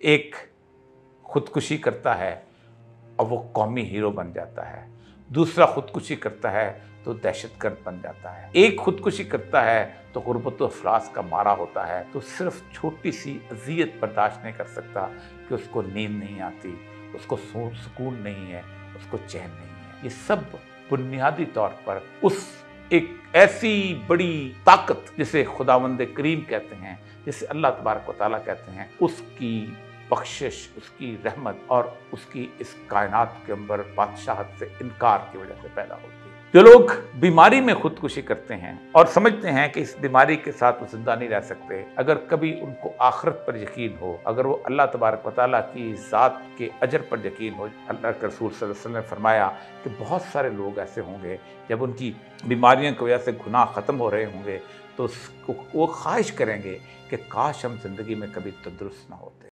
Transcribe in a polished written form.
एक खुदकुशी करता है और वो कौमी हीरो बन जाता है, दूसरा खुदकुशी करता है तो दहशतगर्द बन जाता है, एक खुदकुशी करता है तो गुर्बत और अफलास का मारा होता है, तो सिर्फ छोटी सी अजियत बर्दाश्त नहीं कर सकता कि उसको नींद नहीं आती, उसको सुकून नहीं है, उसको चैन नहीं है। ये सब बुनियादी तौर पर उस एक ऐसी बड़ी ताकत जिसे खुदावंद करीम कहते हैं, जिसे अल्लाह तबारक व तआला कहते हैं, उसकी बख्शिश, उसकी रहमत और उसकी इस कायनात के अंदर बादशाहत से इनकार की वजह से पैदा होती है। जो लोग बीमारी में खुदकुशी करते हैं और समझते हैं कि इस बीमारी के साथ वो जिंदा नहीं रह सकते, अगर कभी उनको आखिरत पर यकीन हो, अगर वो अल्लाह तबारक व तआला की ज़ात के अजर पर यकीन हो, अल्लाह के रसूल सल्लल्लाहु अलैहि वसल्लम ने फरमाया कि बहुत सारे लोग ऐसे होंगे जब उनकी बीमारियों की वजह से गुनाह ख़त्म हो रहे होंगे तो वो ख्वाहिश करेंगे कि काश हम ज़िंदगी में कभी तंदुरुस्त ना होते।